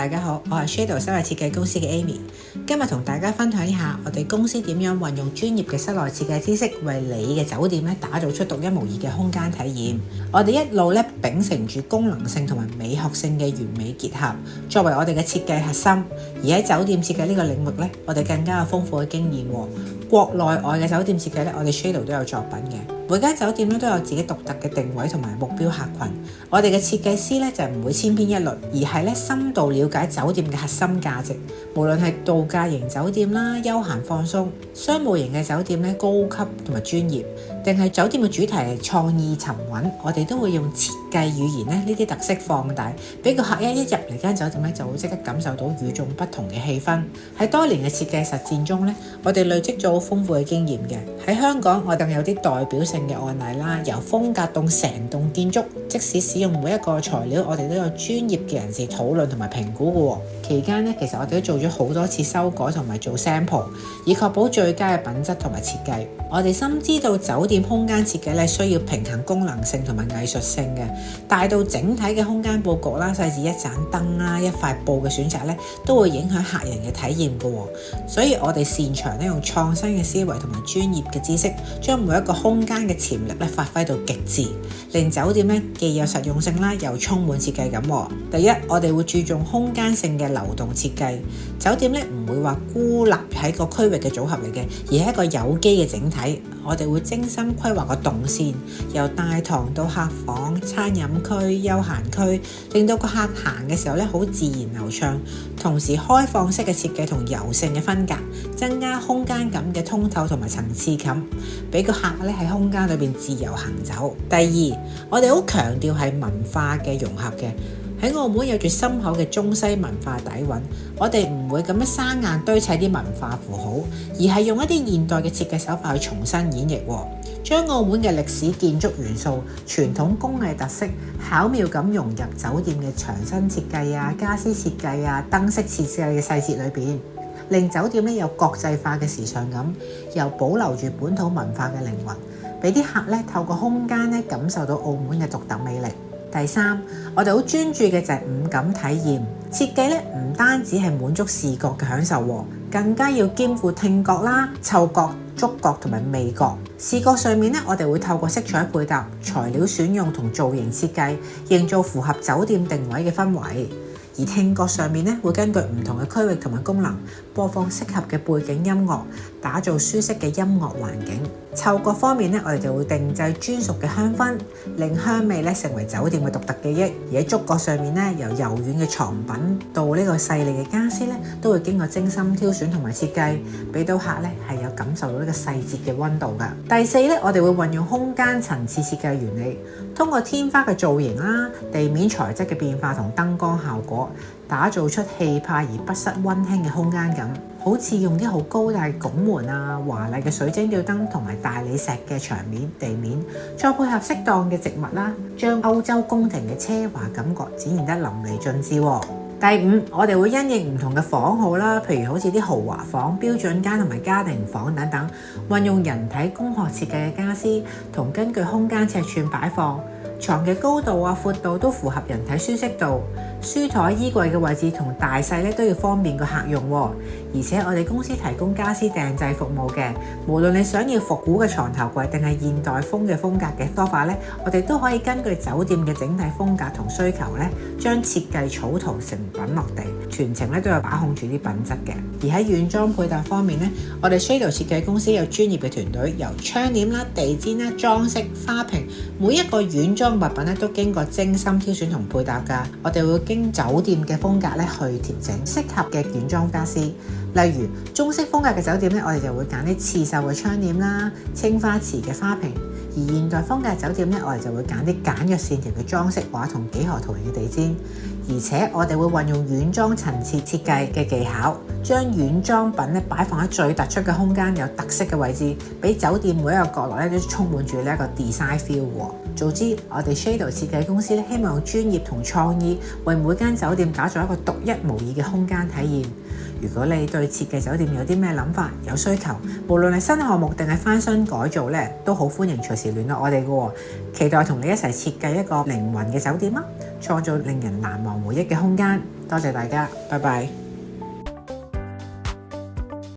大家好，我係 Shadow 室內設計公司嘅 Amy。今日同大家分享一下我哋公司點樣運用專業嘅室內設計知識，為你嘅酒店打造出獨一無二嘅空間體驗。我哋一路秉承住功能性同埋美學性嘅完美結合，作為我哋嘅設計核心。而喺酒店設計呢個領域我哋更加有豐富嘅經驗。國內外嘅酒店設計我哋 Shadow 都有作品嘅。每間酒店都有自己獨特嘅定位同埋目標客群。我哋嘅設計師就唔會千篇一律，而係深度了解酒店嘅核心價值。無論係度假型酒店啦、休閒放鬆、商務型嘅酒店高級同埋專業，定係酒店嘅主題係創意沉穩，我哋都會用設計語言呢啲特色放大，俾個客一入嚟間酒店就會即刻感受到與眾不同嘅氣氛。喺多年嘅設計實戰中我哋累積咗好豐富嘅經驗嘅。喺香港我哋有啲代表性嘅案例啦，由風格到成棟建築，即使使用每一個材料，我哋都有專業嘅人士討論同埋評估嘅。期間其實我哋都做咗好多次修改同埋做 sample， 以確保最佳嘅品質同埋設計。我哋深知道酒店空間設計需要平衡功能性同埋藝術性嘅，大到整體嘅空間佈局啦，細至一盞燈啦、一塊布嘅選擇都會影響客人嘅體驗嘅。所以我哋擅長用創新嘅思維同埋專業嘅知識，將每一個空間嘅潛力發揮到極致，令酒店既有實用性啦，又充滿設計感。第一，我哋會注重空間性嘅流動設計。酒店唔會話孤立喺個區域嘅組合嚟嘅，而係一個有機嘅整體。我哋會精心規劃個動線，由大堂到客房、餐飲區、休閒區，令到個客行嘅時候好自然流暢。同時開放式嘅設計同柔性嘅分隔，增加空間感嘅通透同埋層次感，俾個客喺空間裏邊自由行走。第二，我哋好強調係文化嘅融合嘅。喺澳門有住深厚嘅中西文化底蘊，我哋唔會咁樣生硬堆砌啲文化符號，而係用一啲現代嘅設計手法去重新演繹，將澳門嘅歷史建築元素、傳統工藝特色巧妙咁融入酒店嘅牆身設計啊、家私設計啊、燈飾設計嘅細節裏邊，令酒店有國際化嘅時尚感，又保留住本土文化嘅靈魂，俾啲客透過空間感受到澳門嘅獨特魅力。第三，我哋好專注嘅就係五感體驗設計唔單止係滿足視覺嘅享受，更加要兼顧聽覺啦、嗅覺、觸覺同埋味覺。視覺上面我哋會透過色彩配搭、材料選用同造型設計，營造符合酒店定位嘅氛圍。而聽覺上面會根據唔同嘅區域同埋功能，播放適合嘅背景音樂，打造舒適嘅音樂環境。嗅覺方面我哋就會定製專屬嘅香薰，令香味成為酒店嘅獨特記憶。而喺觸覺上面由柔軟嘅床品到呢個細膩嘅家私都會經過精心挑選同埋設計，俾到客係有感受到呢個細節嘅溫度㗎。第四我哋會運用空間層次設計原理，通過天花嘅造型啦、地面材質嘅變化同燈光效果，打造出氣派而不失溫馨嘅空間感。好似用啲好高大拱門啊、華麗嘅水晶吊燈同埋大理石嘅牆面、地面，再配合適當嘅植物啦，將歐洲宮廷嘅奢華感覺展現得淋漓盡致。第五，我哋會因應唔同嘅房號啦，譬如好似啲豪華房、標準間同埋家庭房等等，運用人體工學設計嘅家私，同根據空間尺寸擺放。床嘅高度啊、闊度都符合人體舒適度，書台、衣櫃嘅位置同大細都要方便個客用。而且我哋公司提供家私訂製服務嘅，無論你想要復古嘅床頭櫃定係現代風嘅風格嘅梳化我哋都可以根據酒店嘅整體風格同需求將設計草圖成品落地，全程都有把控住啲品質嘅。而喺軟裝配搭方面我哋 Shadow 設計公司有專業嘅團隊，由窗簾啦、地氈啦、裝飾、花瓶，每一個軟裝物品都經過精心挑選同配搭㗎。我哋會經酒店嘅風格去調整適合嘅軟裝家私。例如中式風格嘅酒店我哋就會揀啲刺繡嘅窗簾啦、青花瓷嘅花瓶；而現代風格嘅酒店我哋就會揀啲簡約線條嘅裝飾畫同幾何圖形嘅地氈。而且我哋會運用軟裝層次設計嘅技巧，將軟裝品擺放喺最突出嘅空間，有特色嘅位置，俾酒店每一個角落都充滿住呢一個 design feel。早知我哋 Shadow 設計公司希望用專業同創意，為每間酒店打造一個獨一無二嘅空間體驗。如果你對設計酒店有啲咩諗法、有需求，無論係新項目定係翻新改造都好歡迎隨時聯絡我哋嘅。期待同你一齊設計一個靈魂嘅酒店啊！創造令人難忘回憶嘅空間。多謝大家，拜拜。